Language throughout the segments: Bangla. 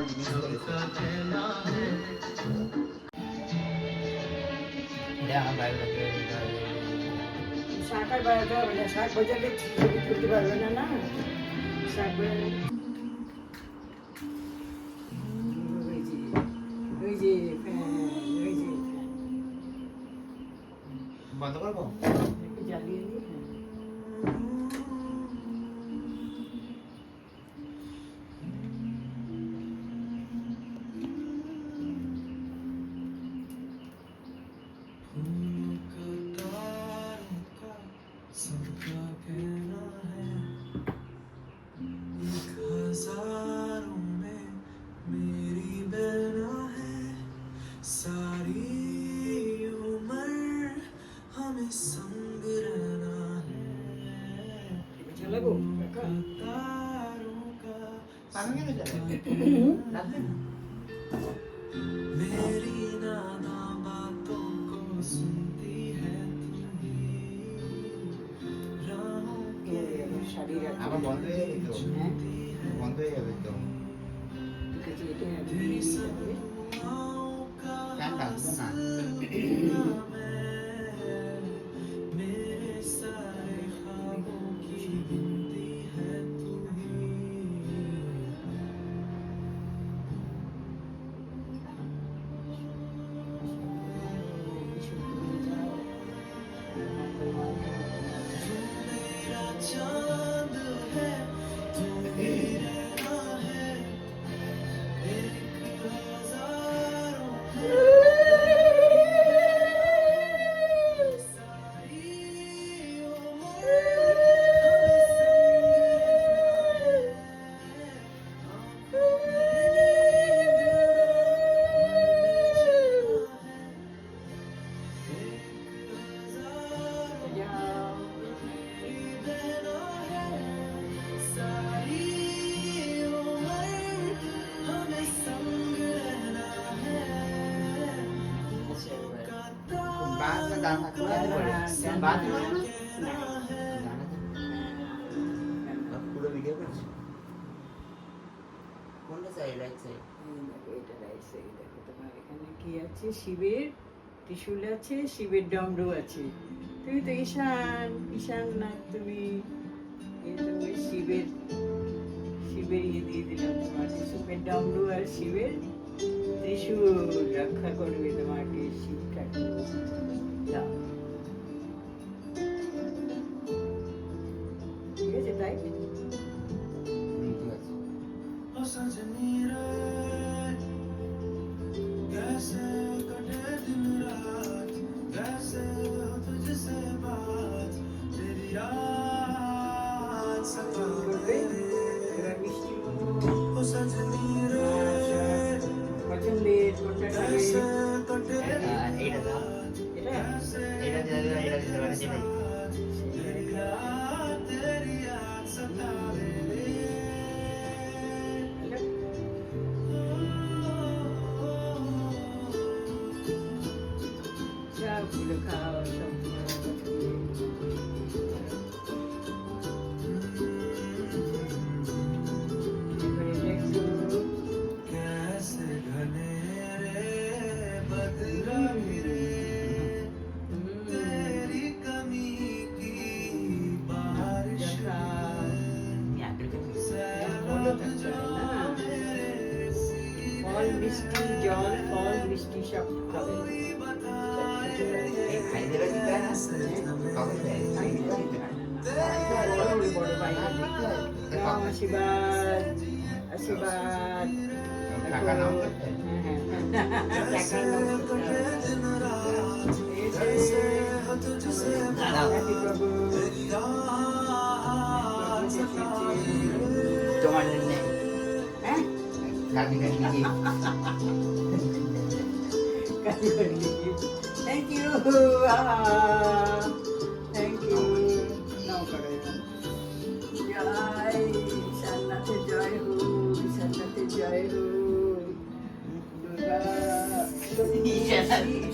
জিনিস করেছে। এটা আমার বায়োগ্রাফি। শাক আর বাজাতে হবে না, শাক বাজালে ছবি তুলতে পারবে না না, শাক বাজালে ওই যে ফ্যান, ওই যে বন্ধ করবো? একটু জ্বালিয়ে দিই। ঝালাবো কাকা? পানি কেন যাবে? লাগবে না। শাড়ি রাখবো। আবার বন্ধ হয়ে যাবে তো। হ্যাঁ, বন্ধ হয়ে যাবে তো। ঠিক আছে, এটা দিয়ে দিতে হবে। ফ্যান ডাকবো না। বাসটা ডান হাতে করে। বাস করে না? পুরো ভিডিও করছি। কোনটা সাইড রাইট সাইড? এটা রাইট সাইড। দেখো তোমার এখানে কি আছে, শিবের ত্রিশূল আছে, শিবের দণ্ড আছে। তুমি তো ঈশান, ঈশান না তুমি, এই তুমি শিবের, শিবের ইয়ে দিয়ে দিলাম তোমাকে, শিবের দণ্ড আর শিবের ত্রিশূল রক্ষা করবে তোমাকে শিব ঠাকুর। যাও। ঠিক আছে তাই? ঠিক আছে। করবে এবার মিষ্টি পছন্দের কোনটা খাবে? এইটা দাও। এটা এটা দিতে পারে, এটা দিতে পারে, যেটাই। সবগুলো খাও, সবগুলো এবারে দেখো ফল মিষ্টি, জল, ফল মিষ্টি সব খাবে। এই ভাইদেরও দিতে হয় না? কখন দেয়? বড় ভাই আশীর্বাদ, আশীর্বাদ। টাকা নাও করতে? টাকা নাও করতে। দাঁড়াও। প্রভু তোমার জন্য হ্যাঁ কাকি কাকি থ্যাংক ইউ, থ্যাংক ইউ। নাও করো এবার। জয় ঈশ্বরনাথের জয় হো, ঈশ্বরনাথের জয় হো। দুর্গা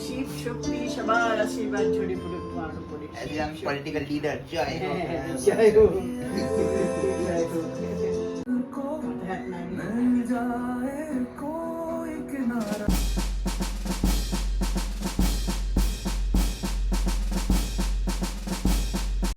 শিব শক্তি সবার আশীর্বাদ ছড়িয়ে পড়ুক তোমার উপরে। একজন পলিটিক্যাল লিডার জয় হোক। জয় হোক, জয় হোক। চায়ের